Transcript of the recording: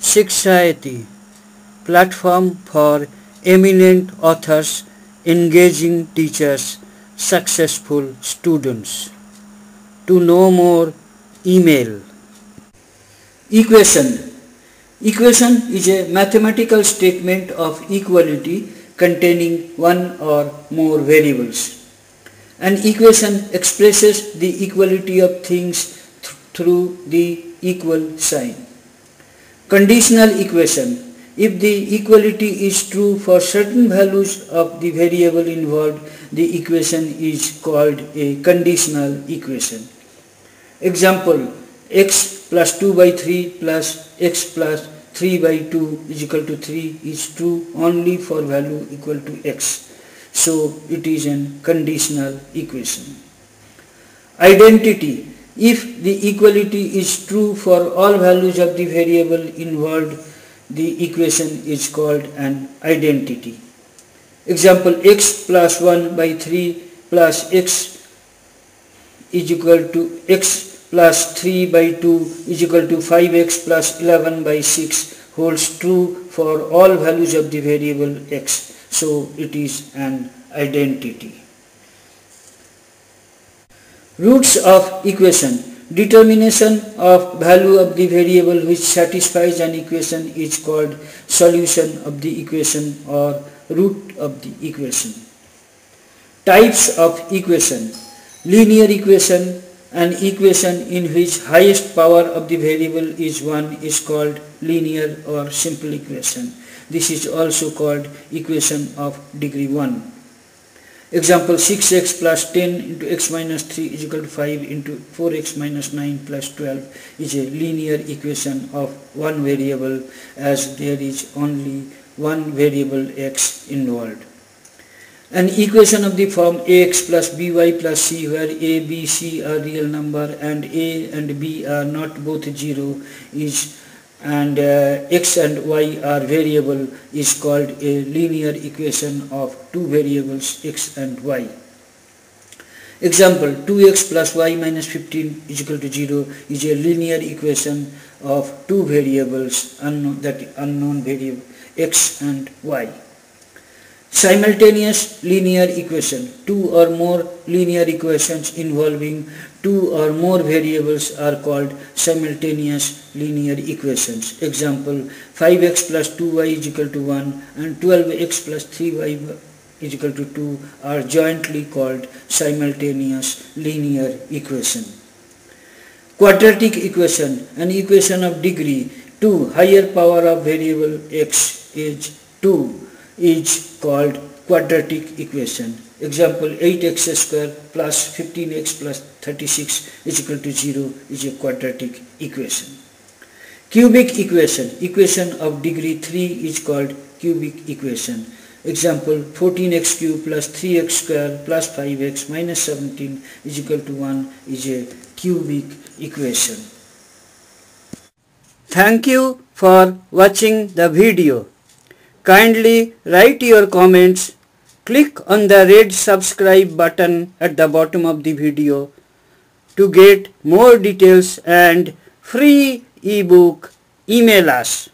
Shikshayati, platform for eminent authors, engaging teachers, successful students. To know more, email. Equation. Equation is a mathematical statement of equality containing one or more variables. An equation expresses the equality of things through the equal sign. Conditional equation. If the equality is true for certain values of the variable involved, the equation is called a conditional equation. Example: x plus 2 by 3 plus x plus 3 by 2 is equal to 3 is true only for value equal to x. So it is a conditional equation. Identity. If the equality is true for all values of the variable involved, the equation is called an identity. Example: x plus 1 by 3 plus x is equal to x plus 3 by 2 is equal to 5x plus 11 by 6 holds true for all values of the variable x. So it is an identity. Roots of equation. Determination of value of the variable which satisfies an equation is called solution of the equation or root of the equation. Types of equation. Linear equation. An equation in which highest power of the variable is 1 is called linear or simple equation. This is also called equation of degree 1. Example: 6x plus 10 into x minus 3 is equal to 5 into 4x minus 9 plus 12 is a linear equation of one variable as there is only one variable x involved. An equation of the form ax plus by plus c, where a, b, c are real number and a and b are not both 0 and x and y are variable, is called a linear equation of two variables x and y. Example: 2x plus y minus 15 is equal to 0 is a linear equation of two variables, unknown variable x and y. Simultaneous linear equation. Two or more linear equations involving two or more variables are called simultaneous linear equations. Example: 5x plus 2y is equal to 1 and 12x plus 3y is equal to 2 are jointly called simultaneous linear equation. Quadratic equation. An equation of degree 2, higher power of variable x is 2, is called quadratic equation. Example: 8x square plus 15x plus 36 is equal to 0 is a quadratic equation. Cubic equation. Equation of degree 3 is called cubic equation. Example: 14x cube plus 3x square plus 5x minus 17 is equal to 1 is a cubic equation. Thank you for watching the video. Kindly write your comments. Click on the red subscribe button at the bottom of the video to get more details and free ebook. Email us.